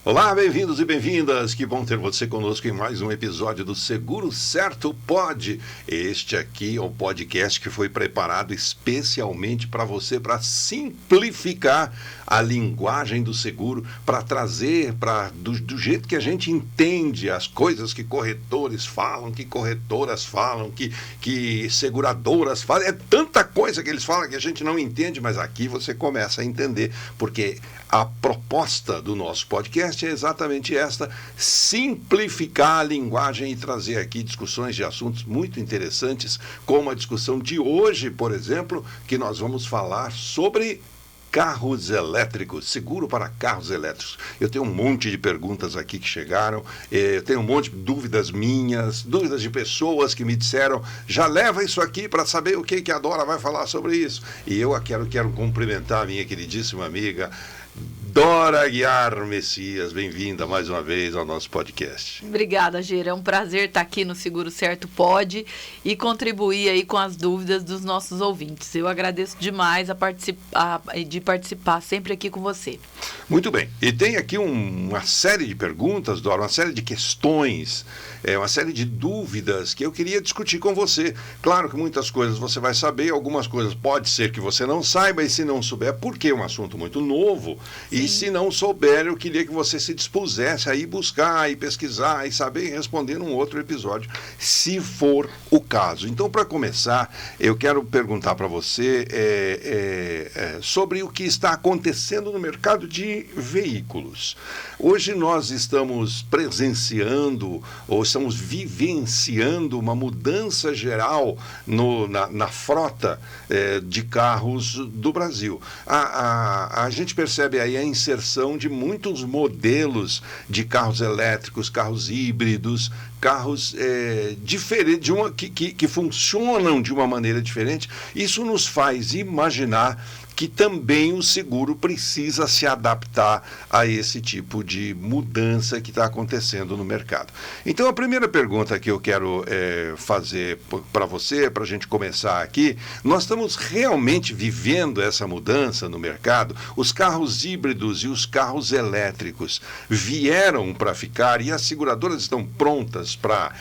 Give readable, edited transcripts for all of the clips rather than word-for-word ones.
Olá, bem-vindos e bem-vindas, que bom ter você conosco em mais um episódio do Seguro Certo Pod. Este aqui é um podcast que foi preparado especialmente para você, para simplificar a linguagem do seguro, para trazer do jeito que a gente entende as coisas que corretores falam, que corretoras falam, que seguradoras falam. É tanta coisa que eles falam que a gente não entende, mas aqui você começa a entender, porque a proposta do nosso podcast é exatamente esta: simplificar a linguagem e trazer aqui discussões de assuntos muito interessantes, como a discussão de hoje, por exemplo, que nós vamos falar sobre carros elétricos, seguro para carros elétricos. Eu tenho um monte de perguntas aqui que chegaram, eu tenho um monte de dúvidas minhas, dúvidas de pessoas que me disseram, já leva isso aqui para saber o que a Dora vai falar sobre isso. E eu quero cumprimentar a minha queridíssima amiga Dora Aguiar Messias, bem-vinda mais uma vez ao nosso podcast. Obrigada, Gira. É um prazer estar aqui no Seguro Certo Pod e contribuir aí com as dúvidas dos nossos ouvintes. Eu agradeço demais de participar sempre aqui com você. Muito bem. E tem aqui uma série de perguntas, Dora, uma série de questões, uma série de dúvidas que eu queria discutir com você. Claro que muitas coisas você vai saber, algumas coisas pode ser que você não saiba, e se não souber, porque é um assunto muito novo. E se não souber, eu queria que você se dispusesse a ir buscar, e pesquisar, e saber responder num outro episódio, se for o caso. Então, para começar, eu quero perguntar para você sobre o que está acontecendo no mercado de veículos. Hoje nós estamos presenciando, ou estamos vivenciando uma mudança geral na frota de carros do Brasil. A gente percebe aí a inserção de muitos modelos de carros elétricos, carros híbridos, carros diferentes, que funcionam de uma maneira diferente. Isso nos faz imaginar que também o seguro precisa se adaptar a esse tipo de mudança que está acontecendo no mercado. Então, a primeira pergunta que eu quero fazer para você, para a gente começar aqui, nós estamos realmente vivendo essa mudança no mercado? Os carros híbridos e os carros elétricos vieram para ficar e as seguradoras estão prontas para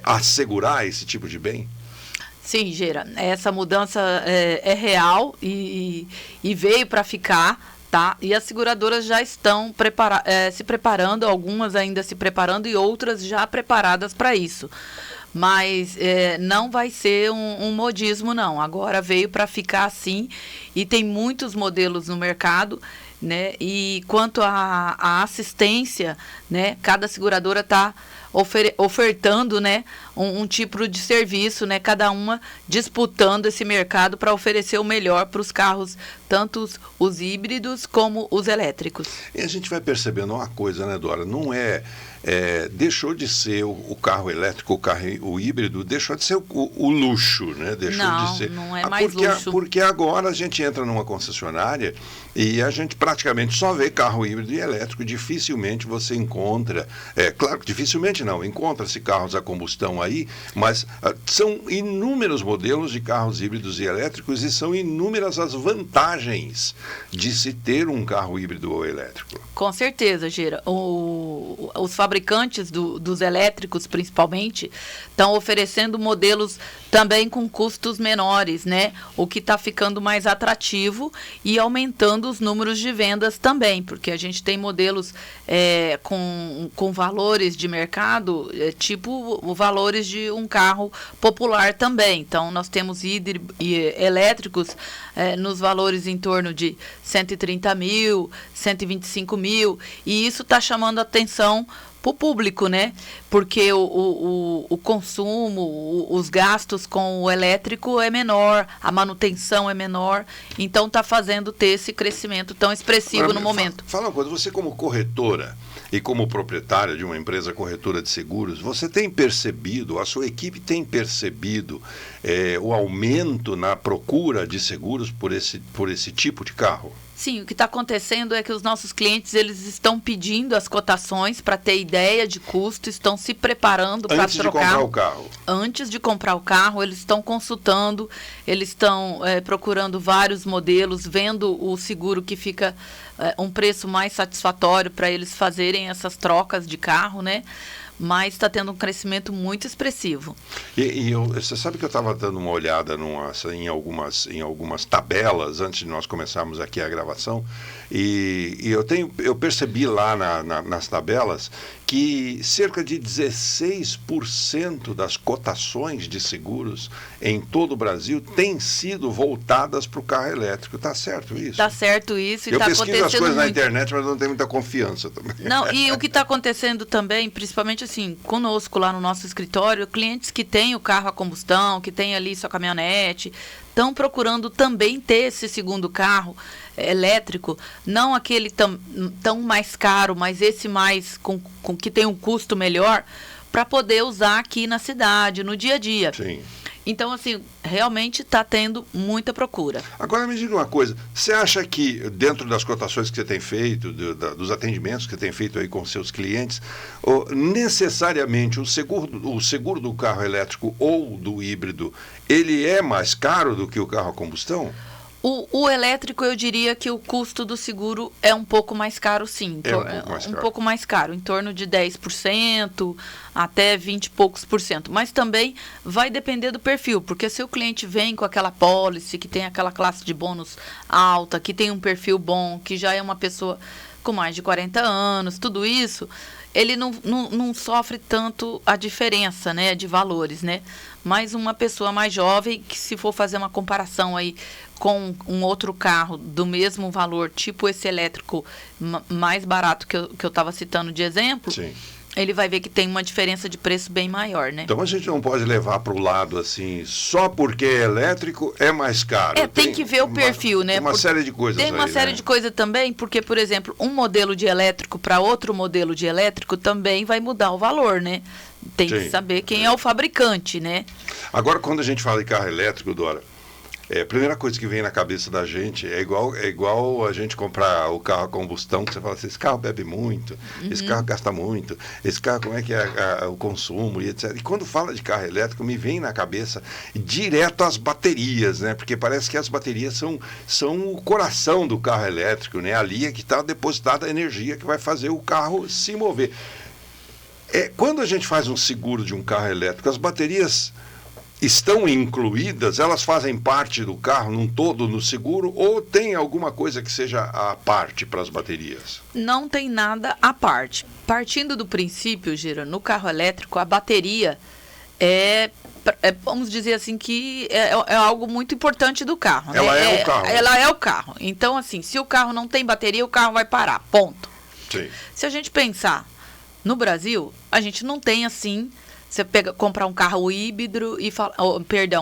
assegurar esse tipo de bem? Sim, Gera, essa mudança é real e veio para ficar, tá? E as seguradoras já estão se preparando, algumas ainda se preparando e outras já preparadas para isso. Mas não vai ser um modismo, não. Agora veio para ficar assim e tem muitos modelos no mercado, né? E quanto à assistência, né? Cada seguradora está ofertando, né, um tipo de serviço, né, cada uma disputando esse mercado para oferecer o melhor para os carros, tanto os híbridos como os elétricos. E a gente vai percebendo uma coisa, né, Dora? Não deixou de ser o carro elétrico, o híbrido, deixou de ser o luxo, né? Deixou de ser. Não é mais luxo. Porque agora a gente entra numa concessionária e a gente praticamente só vê carro híbrido e elétrico. Dificilmente você encontra, claro que dificilmente não, encontra-se carros a combustão aí, mas são inúmeros modelos de carros híbridos e elétricos e são inúmeras as vantagens de se ter um carro híbrido ou elétrico. Com certeza, Gira. Os fabricantes dos elétricos, principalmente, estão oferecendo modelos também com custos menores, né? O que está ficando mais atrativo e aumentando os números de vendas também, porque a gente tem modelos com valores de mercado, tipo valores de um carro popular também. Então, nós temos elétricos nos valores em torno de 130 mil, 125 mil, e isso está chamando a atenção para o público, né? Porque o consumo, os gastos com o elétrico é menor, a manutenção é menor, então está fazendo ter esse crescimento tão expressivo no momento. Fala uma coisa, você como corretora e como proprietária de uma empresa corretora de seguros, você tem percebido, a sua equipe tem percebido o aumento na procura de seguros por esse tipo de carro? Sim, o que está acontecendo é que os nossos clientes, eles estão pedindo as cotações para ter ideia de custo, estão se preparando para trocar. Antes de comprar o carro. Antes de comprar o carro, eles estão consultando, eles estão procurando vários modelos, vendo o seguro que fica um preço mais satisfatório para eles fazerem tem essas trocas de carro, né? Mas está tendo um crescimento muito expressivo. Você sabe que eu estava dando uma olhada em algumas tabelas antes de nós começarmos aqui a gravação, e eu percebi lá nas tabelas que cerca de 16% das cotações de seguros em todo o Brasil têm sido voltadas para o carro elétrico. Está certo isso? Está certo isso. Eu pesquiso as coisas na internet, mas não tenho muita confiança também. Não, e o que está acontecendo também, principalmente assim, conosco lá no nosso escritório, clientes que têm o carro a combustão, que têm ali sua caminhonete, estão procurando também ter esse segundo carro elétrico, não aquele tão mais caro, mas esse mais com que tem um custo melhor, para poder usar aqui na cidade, no dia a dia. Sim. Então, assim, realmente está tendo muita procura. Agora me diga uma coisa, você acha que dentro das cotações que você tem feito, dos atendimentos que você tem feito aí com seus clientes, necessariamente o seguro do carro elétrico ou do híbrido, ele é mais caro do que o carro a combustão? O elétrico, eu diria que o custo do seguro é um pouco mais caro, sim. Um pouco mais caro, em torno de 10% até 20 e poucos por cento. Mas também vai depender do perfil, porque se o cliente vem com aquela pólice, que tem aquela classe de bônus alta, que tem um perfil bom, que já é uma pessoa com mais de 40 anos, tudo isso, ele não sofre tanto a diferença, né, de valores, né? Mas uma pessoa mais jovem, que se for fazer uma comparação aí com um outro carro do mesmo valor, tipo esse elétrico mais barato que eu estava citando de exemplo, sim, ele vai ver que tem uma diferença de preço bem maior, né? Então a gente não pode levar para o lado assim, só porque é elétrico é mais caro. Tem que ver o perfil, né? Uma série de coisas. Tem uma série de coisas também, porque, por exemplo, um modelo de elétrico para outro modelo de elétrico também vai mudar o valor, né? Tem que saber quem é o fabricante, né? Agora, quando a gente fala de carro elétrico, Dora, a primeira coisa que vem na cabeça da gente é igual a gente comprar o carro a combustão, que você fala assim, esse carro bebe muito, esse carro gasta muito, esse carro, como é que é o consumo e etc. E quando fala de carro elétrico, me vem na cabeça direto as baterias, né? Porque parece que as baterias são o coração do carro elétrico, né? Ali é que está depositada a energia que vai fazer o carro se mover. Quando a gente faz um seguro de um carro elétrico, as baterias estão incluídas, elas fazem parte do carro num todo no seguro, ou tem alguma coisa que seja à parte para as baterias? Não tem nada à parte. Partindo do princípio, Gira, no carro elétrico, a bateria vamos dizer assim, que é algo muito importante do carro. Ela né? É o carro. Ela é o carro. Então, assim, se o carro não tem bateria, o carro vai parar. Ponto. Sim. Se a gente pensar no Brasil, a gente não tem assim. Você comprar um carro híbrido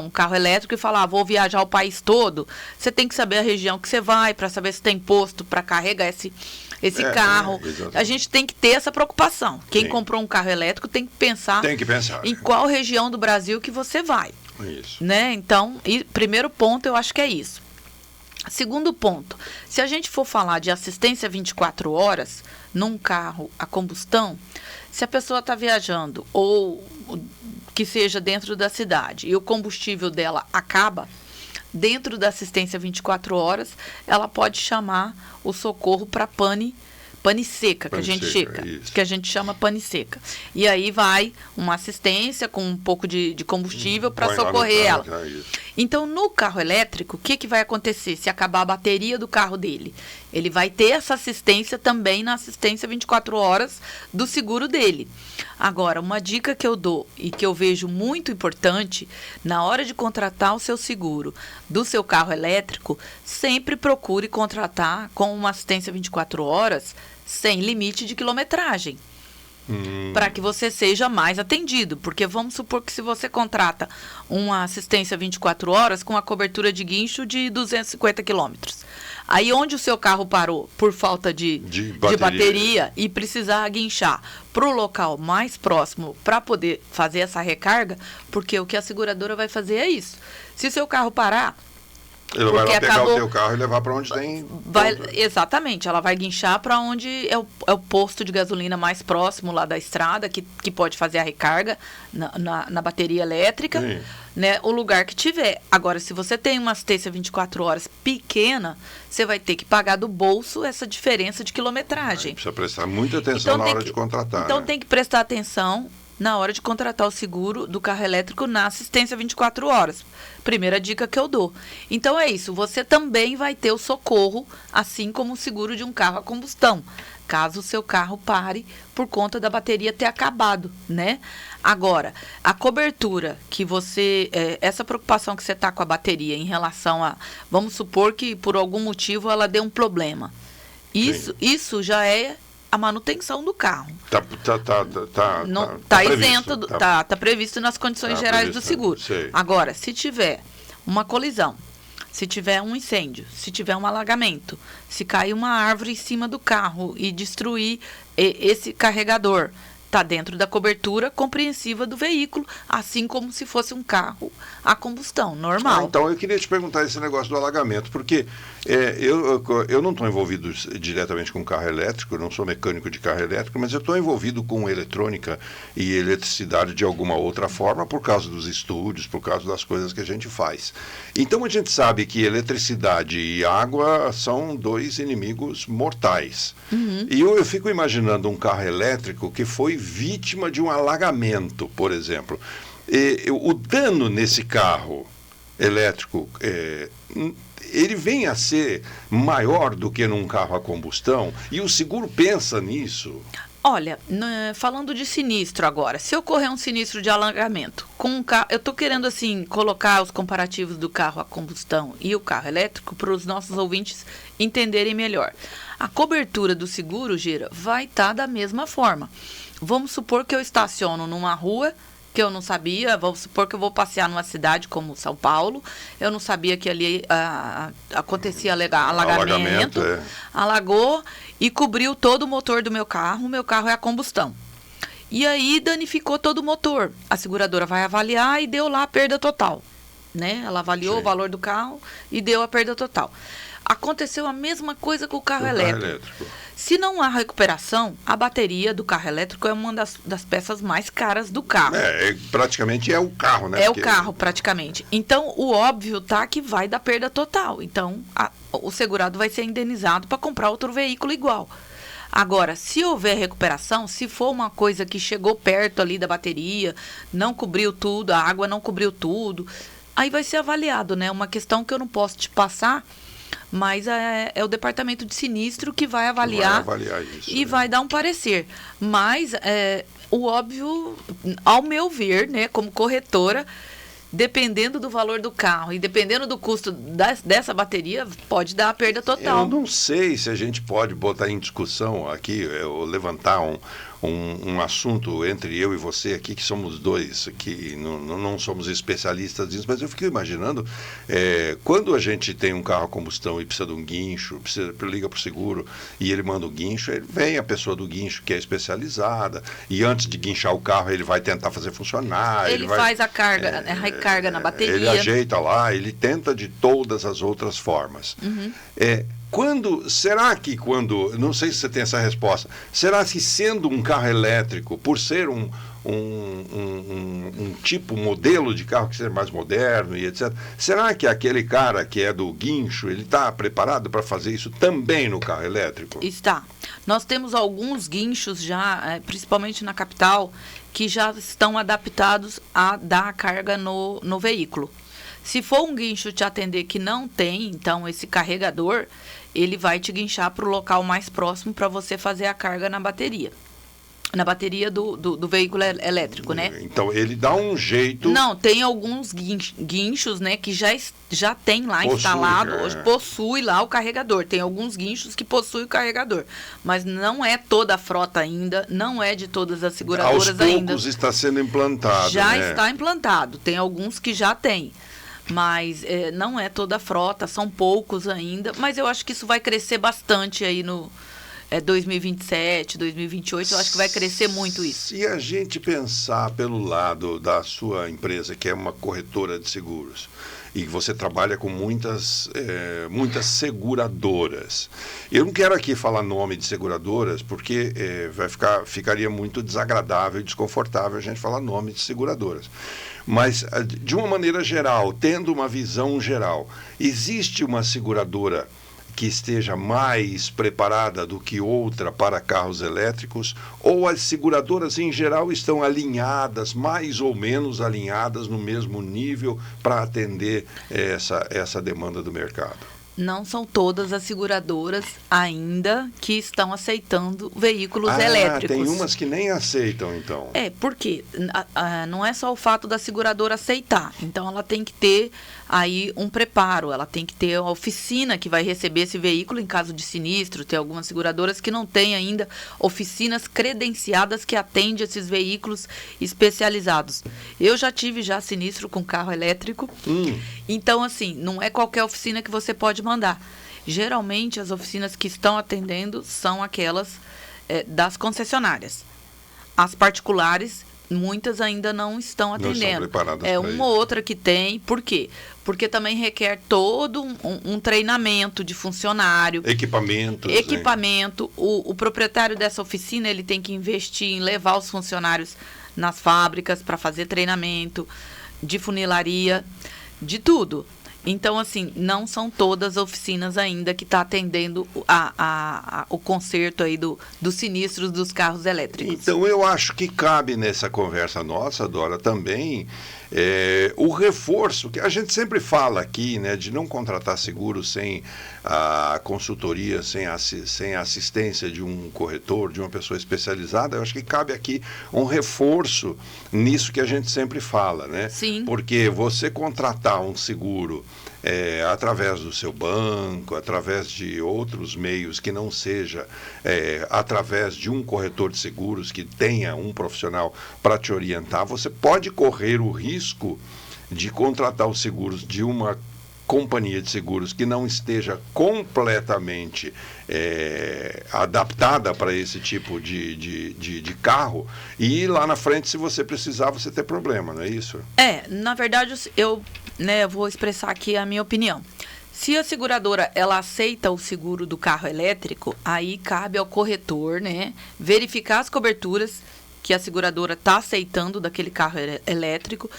um carro elétrico e falar, vou viajar o país todo. Você tem que saber a região que você vai, para saber se tem posto para carregar esse carro. A gente tem que ter essa preocupação. Quem comprou um carro elétrico tem que pensar em qual região do Brasil que você vai. Isso. Né? Então, primeiro ponto, eu acho que é isso. Segundo ponto, se a gente for falar de assistência 24 horas num carro a combustão, se a pessoa está viajando ou que seja dentro da cidade e o combustível dela acaba, dentro da assistência 24 horas, ela pode chamar o socorro para pane seca, que a gente chama pane seca. E aí vai uma assistência com um pouco de combustível para socorrer ela. Então, no carro elétrico, o que vai acontecer se acabar a bateria do carro dele? Ele vai ter essa assistência também na assistência 24 horas do seguro dele. Agora, uma dica que eu dou e que eu vejo muito importante, na hora de contratar o seu seguro do seu carro elétrico, sempre procure contratar com uma assistência 24 horas sem limite de quilometragem. Para que você seja mais atendido. Porque vamos supor que se você contrata uma assistência 24 horas com a cobertura de guincho de 250 quilômetros. Aí onde o seu carro parou por falta de bateria e precisar guinchar para o local mais próximo para poder fazer essa recarga, porque o que a seguradora vai fazer é isso. Se o seu carro parar Ele vai lá pegar o teu carro e levar para onde tem... Exatamente, ela vai guinchar para onde é o posto de gasolina mais próximo lá da estrada, que pode fazer a recarga na bateria elétrica, né, o lugar que tiver. Agora, se você tem uma assistência 24 horas pequena, você vai ter que pagar do bolso essa diferença de quilometragem. Precisa prestar muita atenção na hora de contratar. Então, tem que prestar atenção na hora de contratar o seguro do carro elétrico na assistência 24 horas. Primeira dica que eu dou. Então, é isso. Você também vai ter o socorro, assim como o seguro de um carro a combustão, caso o seu carro pare por conta da bateria ter acabado, né? Agora, a cobertura que você... essa preocupação que você está com a bateria em relação a... Vamos supor que, por algum motivo, ela deu um problema. Isso já é a manutenção do carro. Está isento, está previsto nas condições gerais do seguro. Agora, se tiver uma colisão, se tiver um incêndio, se tiver um alagamento, se cair uma árvore em cima do carro e destruir esse carregador, está dentro da cobertura compreensiva do veículo, assim como se fosse um carro a combustão, normal. Então, eu queria te perguntar esse negócio do alagamento, porque eu não estou envolvido diretamente com carro elétrico, eu não sou mecânico de carro elétrico, mas eu estou envolvido com eletrônica e eletricidade de alguma outra forma, por causa dos estúdios, por causa das coisas que a gente faz. Então, a gente sabe que eletricidade e água são dois inimigos mortais. E eu fico imaginando um carro elétrico que foi vítima de um alagamento, por exemplo. O dano nesse carro elétrico, ele vem a ser maior do que num carro a combustão, e o seguro pensa nisso? Olha, falando de sinistro agora, se ocorrer um sinistro de alagamento com um carro, eu estou querendo assim colocar os comparativos do carro a combustão e o carro elétrico para os nossos ouvintes entenderem melhor. A cobertura do seguro, Gira, vai estar da mesma forma. Vamos supor que eu estaciono numa rua que eu não sabia, vamos supor que eu vou passear numa cidade como São Paulo, eu não sabia que ali acontecia alagamento, alagou e cobriu todo o motor do meu carro é a combustão. E aí danificou todo o motor. A seguradora vai avaliar e deu lá a perda total, né? Ela avaliou o valor do carro e deu a perda total. Aconteceu a mesma coisa com o carro elétrico. Se não há recuperação, a bateria do carro elétrico é uma das peças mais caras do carro. Praticamente é o carro, né? O carro, praticamente. Então, o óbvio tá que vai dar perda total. Então, o segurado vai ser indenizado para comprar outro veículo igual. Agora, se houver recuperação, se for uma coisa que chegou perto ali da bateria, não cobriu tudo, a água não cobriu tudo, aí vai ser avaliado, né? Uma questão que eu não posso te passar, mas é o departamento de sinistro que vai avaliar isso, e vai dar um parecer. Mas o óbvio, ao meu ver, né, como corretora, dependendo do valor do carro e dependendo do custo dessa bateria, pode dar a perda total. Eu não sei se a gente pode botar em discussão aqui, ou levantar um assunto entre eu e você aqui, que somos dois, que não somos especialistas nisso, mas eu fico imaginando, quando a gente tem um carro a combustão e precisa de um guincho, liga para o seguro e ele manda o guincho, vem a pessoa do guincho que é especializada e antes de guinchar o carro ele vai tentar fazer funcionar. Ele faz a carga, a recarga na bateria. Ele ajeita lá, ele tenta de todas as outras formas. Será que não sei se você tem essa resposta, será que sendo um carro elétrico, por ser um modelo de carro que seja mais moderno e etc., será que aquele cara que é do guincho, ele está preparado para fazer isso também no carro elétrico? Está. Nós temos alguns guinchos já, principalmente na capital, que já estão adaptados a dar a carga no veículo. Se for um guincho te atender que não tem, então, esse carregador, ele vai te guinchar para o local mais próximo para você fazer a carga na bateria. Na bateria do veículo elétrico, né? Então, ele dá um jeito... Não, tem alguns guinchos, né, que já tem lá instalado, possui lá o carregador. Tem alguns guinchos que possuem o carregador. Mas não é toda a frota ainda, não é de todas as seguradoras ainda. Aos poucos está sendo implantado, Já está implantado. Tem alguns que já tem. Mas não é toda a frota, são poucos ainda. Mas eu acho que isso vai crescer bastante aí no 2027, 2028. Eu acho que vai crescer muito isso. Se a gente pensar pelo lado da sua empresa, que é uma corretora de seguros, e você trabalha com muitas seguradoras. Eu não quero aqui falar nome de seguradoras, porque ficaria muito desagradável e desconfortável a gente falar nome de seguradoras. Mas, de uma maneira geral, tendo uma visão geral, existe uma seguradora que esteja mais preparada do que outra para carros elétricos, ou as seguradoras em geral estão alinhadas, mais ou menos alinhadas no mesmo nível para atender essa demanda do mercado? Não são todas as seguradoras ainda que estão aceitando veículos elétricos. Tem umas que nem aceitam, então. Porque não é só o fato da seguradora aceitar. Então, ela tem que ter aí um preparo, ela tem que ter a oficina que vai receber esse veículo em caso de sinistro. Tem algumas seguradoras que não têm ainda oficinas credenciadas que atendem esses veículos especializados. Eu já tive sinistro com carro elétrico. Então, assim, não é qualquer oficina que você pode mandar. Geralmente, as oficinas que estão atendendo são aquelas das concessionárias. As particulares, muitas ainda não estão atendendo. Não estão preparadas para uma ou outra que tem. Por quê? Porque também requer todo um treinamento de funcionário. Equipamento. O proprietário dessa oficina, ele tem que investir em levar os funcionários nas fábricas para fazer treinamento de funilaria, de tudo. Então, assim, não são todas as oficinas ainda que estão atendendo o conserto aí dos sinistros dos carros elétricos. Então, eu acho que cabe nessa conversa nossa, Dora, também o reforço, que a gente sempre fala aqui, né, de não contratar seguro sem a consultoria, sem a assistência de um corretor, de uma pessoa especializada. Eu acho que cabe aqui um reforço nisso que a gente sempre fala, né? Sim. Porque você contratar um seguro através do seu banco, através de outros meios que não seja através de um corretor de seguros que tenha um profissional para te orientar, você pode correr o risco de contratar os seguros de uma companhia de seguros que não esteja completamente adaptada para esse tipo de carro, e lá na frente, se você precisar, você ter problema, não é isso? Na verdade, eu vou expressar aqui a minha opinião. Se a seguradora ela aceita o seguro do carro elétrico, aí cabe ao corretor, né, verificar as coberturas que a seguradora está aceitando daquele carro elétrico,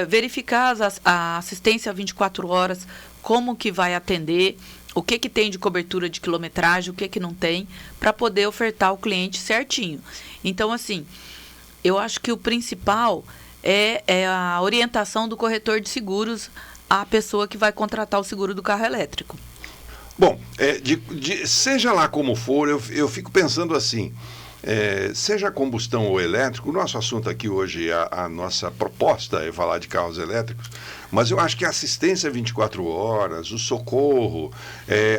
verificar a assistência 24 horas, como que vai atender, o que tem de cobertura de quilometragem, o que não tem, para poder ofertar ao cliente certinho. Então, assim, eu acho que o principal é a orientação do corretor de seguros à pessoa que vai contratar o seguro do carro elétrico. Bom, seja lá como for, eu fico pensando assim, seja combustão ou elétrico, o nosso assunto aqui hoje, a nossa proposta é falar de carros elétricos, mas eu acho que a assistência 24 horas, o socorro,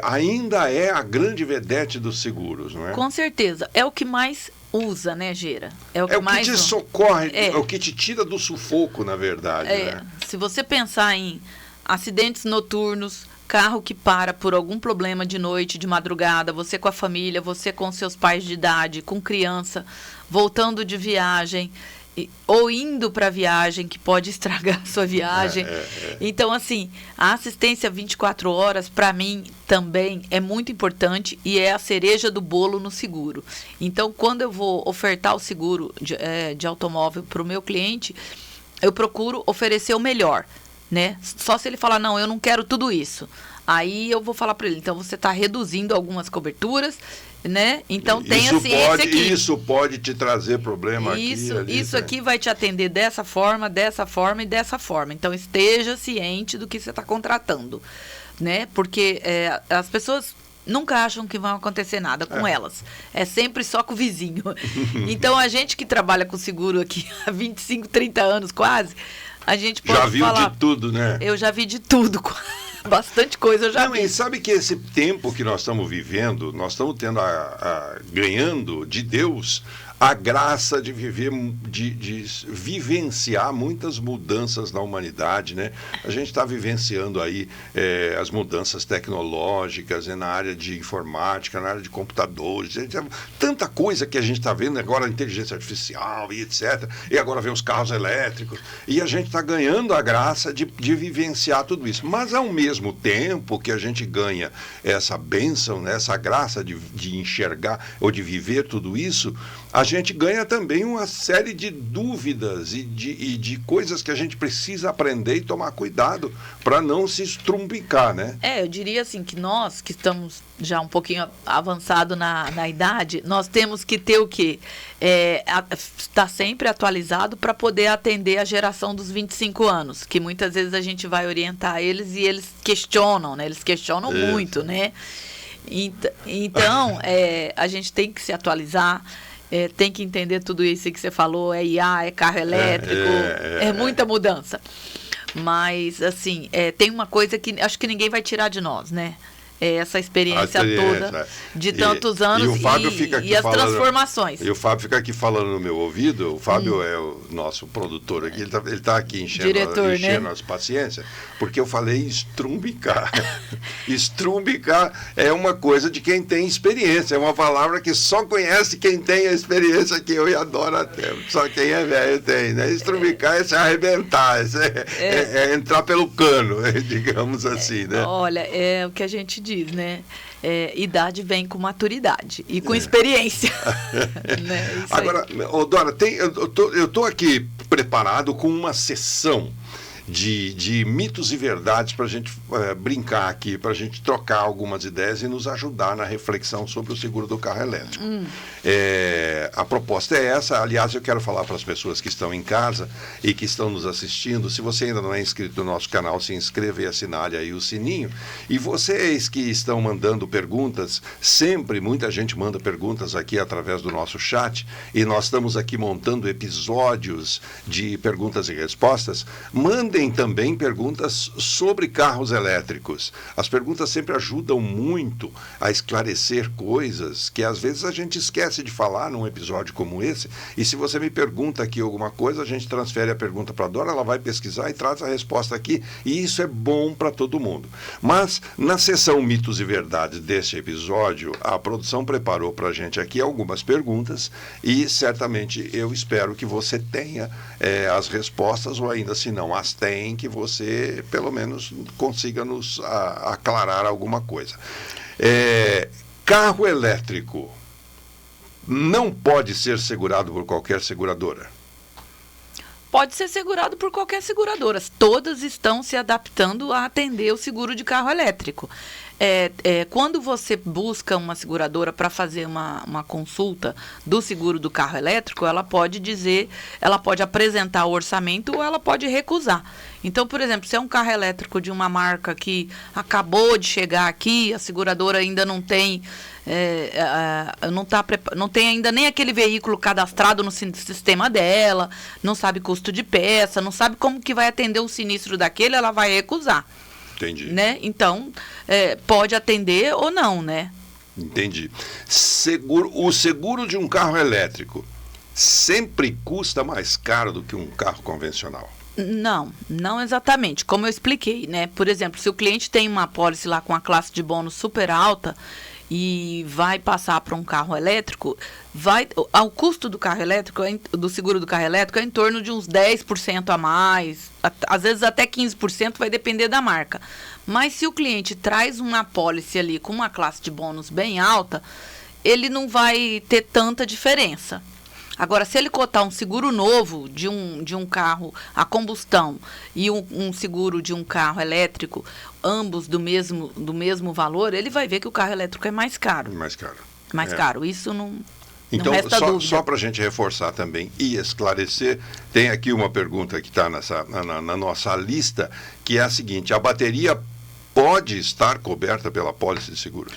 ainda é a grande vedete dos seguros, não é? Com certeza, é o que mais usa, né, Gera? É o que te socorre, é o que te tira do sufoco, na verdade. Né? Se você pensar em acidentes noturnos, carro que para por algum problema de noite, de madrugada, você com a família, você com seus pais de idade, com criança, voltando de viagem, ou indo para a viagem, que pode estragar a sua viagem. Então, assim, a assistência 24 horas, para mim, também é muito importante e é a cereja do bolo no seguro. Então, quando eu vou ofertar o seguro de automóvel para o meu cliente, eu procuro oferecer o melhor, né? Só se ele falar, não, eu não quero tudo isso. Aí eu vou falar para ele, então você está reduzindo algumas coberturas, né? Então tem a ciência aqui. Isso pode te trazer problema Isso aqui vai te atender dessa forma e dessa forma. Então esteja ciente do que você está contratando, né? Porque as pessoas nunca acham que vai acontecer nada com elas. É sempre só com o vizinho. Então a gente que trabalha com seguro aqui há 25, 30 anos quase, a gente pode falar... Já viu de tudo, né? Eu já vi de tudo. Bastante coisa eu já vi. E sabe que esse tempo que nós estamos vivendo, nós estamos tendo ganhando de Deus a graça de viver, de vivenciar muitas mudanças na humanidade, né? A gente está vivenciando aí as mudanças tecnológicas, né, na área de informática, na área de computadores, tanta coisa que a gente está vendo agora, a inteligência artificial e etc. E agora vem os carros elétricos, e a gente está ganhando a graça de vivenciar tudo isso. Mas, ao mesmo tempo que a gente ganha essa bênção, né, essa graça de enxergar ou de viver tudo isso, a gente ganha também uma série de dúvidas e de coisas que a gente precisa aprender e tomar cuidado para não se estrumbicar, né? Eu diria assim que nós, que estamos já um pouquinho avançado na idade, nós temos que ter o quê? Estar sempre atualizado para poder atender a geração dos 25 anos, que muitas vezes a gente vai orientar eles e eles questionam, né? Eles questionam muito, né? Então, a gente tem que se atualizar, tem que entender tudo isso que você falou, IA, carro elétrico, muita mudança. Mas, assim, tem uma coisa que acho que ninguém vai tirar de nós, né? Essa experiência toda de tantos anos e as transformações. E o Fábio fica aqui falando no meu ouvido. O Fábio é o nosso produtor aqui, ele tá aqui enchendo as paciências, porque eu falei estrumbicar. Estrumbicar é uma coisa de quem tem experiência, é uma palavra que só conhece quem tem a experiência, que eu adoro até. Só quem é velho tem, né? Estrumbicar é se arrebentar, é entrar pelo cano, digamos assim, né? Olha, é o que a gente diz, né? Idade vem com maturidade e com experiência. Né? Agora, Dora, eu tô aqui preparado com uma sessão de mitos e verdades para a gente brincar aqui, para a gente trocar algumas ideias e nos ajudar na reflexão sobre o seguro do carro elétrico. A proposta é essa. Aliás, eu quero falar para as pessoas que estão em casa e que estão nos assistindo, se você ainda não é inscrito no nosso canal, se inscreva e assinale aí o sininho. E vocês que estão mandando perguntas, sempre muita gente manda perguntas aqui através do nosso chat, e nós estamos aqui montando episódios de perguntas e respostas. Mandem também perguntas sobre carros elétricos. As perguntas sempre ajudam muito a esclarecer coisas que às vezes a gente esquece de falar num episódio como esse. E se você me pergunta aqui alguma coisa, a gente transfere a pergunta para a Dora, ela vai pesquisar e traz a resposta aqui, e isso é bom para todo mundo. Mas na sessão Mitos e Verdades deste episódio, a produção preparou para a gente aqui algumas perguntas, e certamente eu espero que você tenha as respostas, ou ainda se não as tem, que você pelo menos consiga nos aclarar alguma coisa. Carro elétrico não pode ser segurado por qualquer seguradora? Pode ser segurado por qualquer seguradora. Todas estão se adaptando a atender o seguro de carro elétrico. Quando você busca uma seguradora para fazer uma consulta do seguro do carro elétrico, ela pode apresentar o orçamento ou ela pode recusar. Então, por exemplo, se é um carro elétrico de uma marca que acabou de chegar aqui, a seguradora ainda não tem, não tem ainda nem aquele veículo cadastrado no sistema dela, não sabe custo de peça, não sabe como que vai atender o sinistro daquele, ela vai recusar. Entendi. Né? Então, pode atender ou não, né? Entendi. O seguro de um carro elétrico sempre custa mais caro do que um carro convencional? Não exatamente. Como eu expliquei, né? Por exemplo, se o cliente tem uma apólice lá com a classe de bônus super alta e vai passar para um carro elétrico, o custo do carro elétrico, do seguro do carro elétrico, é em torno de uns 10% a mais, às vezes até 15%, vai depender da marca. Mas se o cliente traz uma apólice ali com uma classe de bônus bem alta, ele não vai ter tanta diferença. Agora, se ele cotar um seguro novo de um carro a combustão e um seguro de um carro elétrico, ambos do mesmo valor, ele vai ver que o carro elétrico é mais caro. Mais caro. Isso não... Então, só para a gente reforçar também e esclarecer, tem aqui uma pergunta que está na nossa lista, que é a seguinte: a bateria pode estar coberta pela apólice de seguros?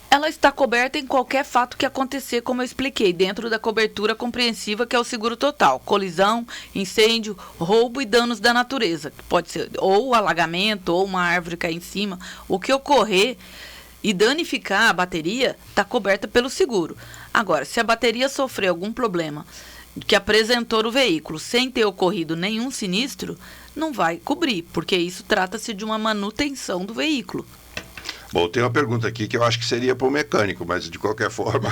Ela está coberta em qualquer fato que acontecer, como eu expliquei, dentro da cobertura compreensiva, que é o seguro total. Colisão, incêndio, roubo e danos da natureza. Pode ser ou alagamento, ou uma árvore cair em cima. O que ocorrer e danificar a bateria está coberta pelo seguro. Agora, se a bateria sofrer algum problema que apresentou no veículo sem ter ocorrido nenhum sinistro, não vai cobrir, porque isso trata-se de uma manutenção do veículo. Bom, tem uma pergunta aqui que eu acho que seria para o mecânico, mas de qualquer forma,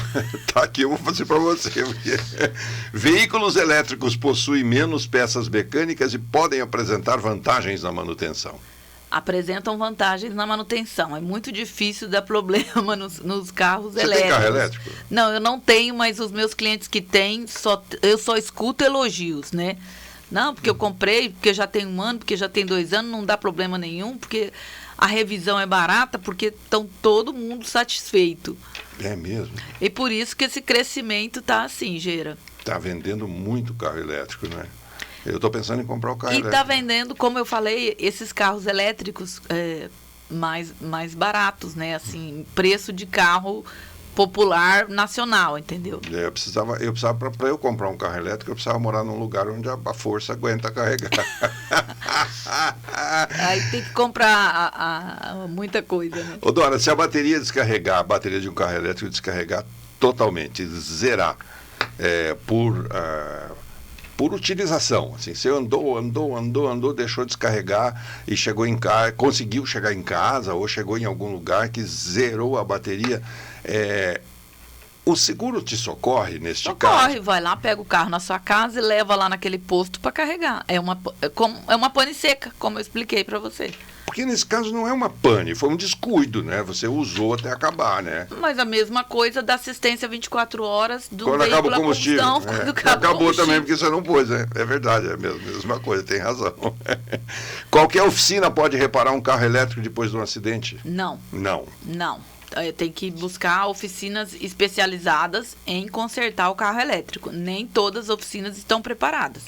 tá aqui, eu vou fazer para você. Veículos elétricos possuem menos peças mecânicas e podem apresentar vantagens na manutenção. Apresentam vantagens na manutenção. É muito difícil dar problema nos carros Você elétricos. Tem carro elétrico? Não, eu não tenho, mas os meus clientes que têm, eu só escuto elogios, né? Não, porque eu comprei, porque já tem 1 ano, porque já tem 2 anos, não dá problema nenhum, porque a revisão é barata, porque estão todo mundo satisfeito. É mesmo? E por isso que esse crescimento está assim, Gera. Está vendendo muito carro elétrico, né? Eu estou pensando em comprar o carro elétrico. E está vendendo, como eu falei, esses carros elétricos mais baratos, né? Assim, preço de carro popular nacional, entendeu? Eu precisava para eu comprar um carro elétrico, eu precisava morar num lugar onde a força aguenta carregar. Aí tem que comprar muita coisa, né? Ô, Dora, se a bateria de um carro elétrico descarregar totalmente, zerar, por utilização, assim, você andou, deixou descarregar e chegou em casa, conseguiu chegar em casa ou chegou em algum lugar que zerou a bateria, o seguro te socorre neste caso? Socorre, vai lá, pega o carro na sua casa e leva lá naquele posto para carregar. É uma pane seca, como eu expliquei para você. Porque nesse caso não é uma pane, foi um descuido, né? Você usou até acabar, né? Mas a mesma coisa da assistência 24 horas do quando veículo acaba o combustível. a combustão. Acabou também porque você não pôs, né? É verdade, é a mesma coisa, tem razão. Qualquer oficina pode reparar um carro elétrico depois de um acidente? Não. Não. Tem que buscar oficinas especializadas em consertar o carro elétrico. Nem todas as oficinas estão preparadas.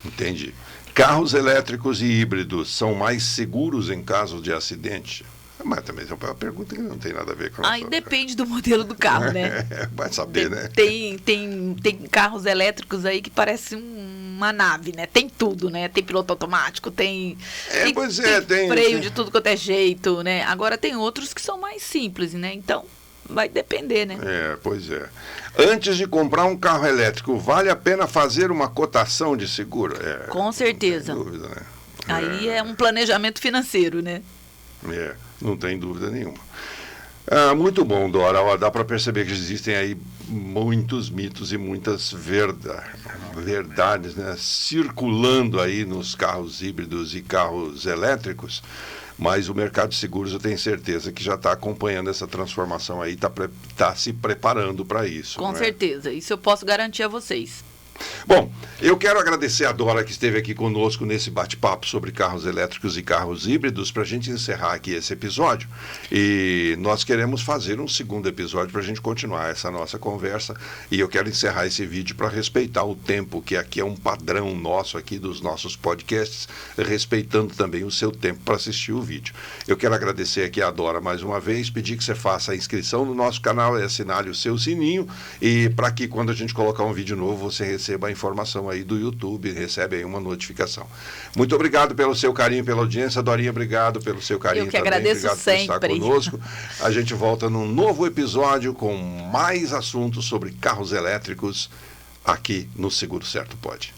Entendi. Carros elétricos e híbridos são mais seguros em caso de acidente? Mas também é uma pergunta que não tem nada a ver com a Aí depende do modelo do carro, né? Vai saber, né? Tem carros elétricos aí que parecem uma nave, né? Tem tudo, né? Tem piloto automático, tem freio de tudo quanto é jeito, né? Agora tem outros que são mais simples, né? Então, vai depender, né? Pois é. Antes de comprar um carro elétrico, vale a pena fazer uma cotação de seguro? Com certeza. Não tem dúvida, né? Aí é um planejamento financeiro, né? Não tem dúvida nenhuma. Muito bom, Dora. Dá para perceber que existem aí muitos mitos e muitas verdades, né, circulando aí nos carros híbridos e carros elétricos. Mas o mercado de seguros, eu tenho certeza que já está acompanhando essa transformação aí, está se preparando para isso. Com certeza, isso eu posso garantir a vocês. Bom, eu quero agradecer a Dora que esteve aqui conosco nesse bate-papo sobre carros elétricos e carros híbridos para a gente encerrar aqui esse episódio. E nós queremos fazer um segundo episódio para a gente continuar essa nossa conversa. E eu quero encerrar esse vídeo para respeitar o tempo, que aqui é um padrão nosso aqui dos nossos podcasts, respeitando também o seu tempo para assistir o vídeo. Eu quero agradecer aqui a Dora mais uma vez, pedir que você faça a inscrição no nosso canal e assinale o seu sininho, e para que quando a gente colocar um vídeo novo, você receba a informação aí do YouTube, recebe aí uma notificação. Muito obrigado pelo seu carinho, pela audiência. Dorinha, obrigado pelo seu carinho também. Eu que agradeço obrigado sempre. por estar conosco. A gente volta num novo episódio com mais assuntos sobre carros elétricos aqui no Seguro Certo Pode.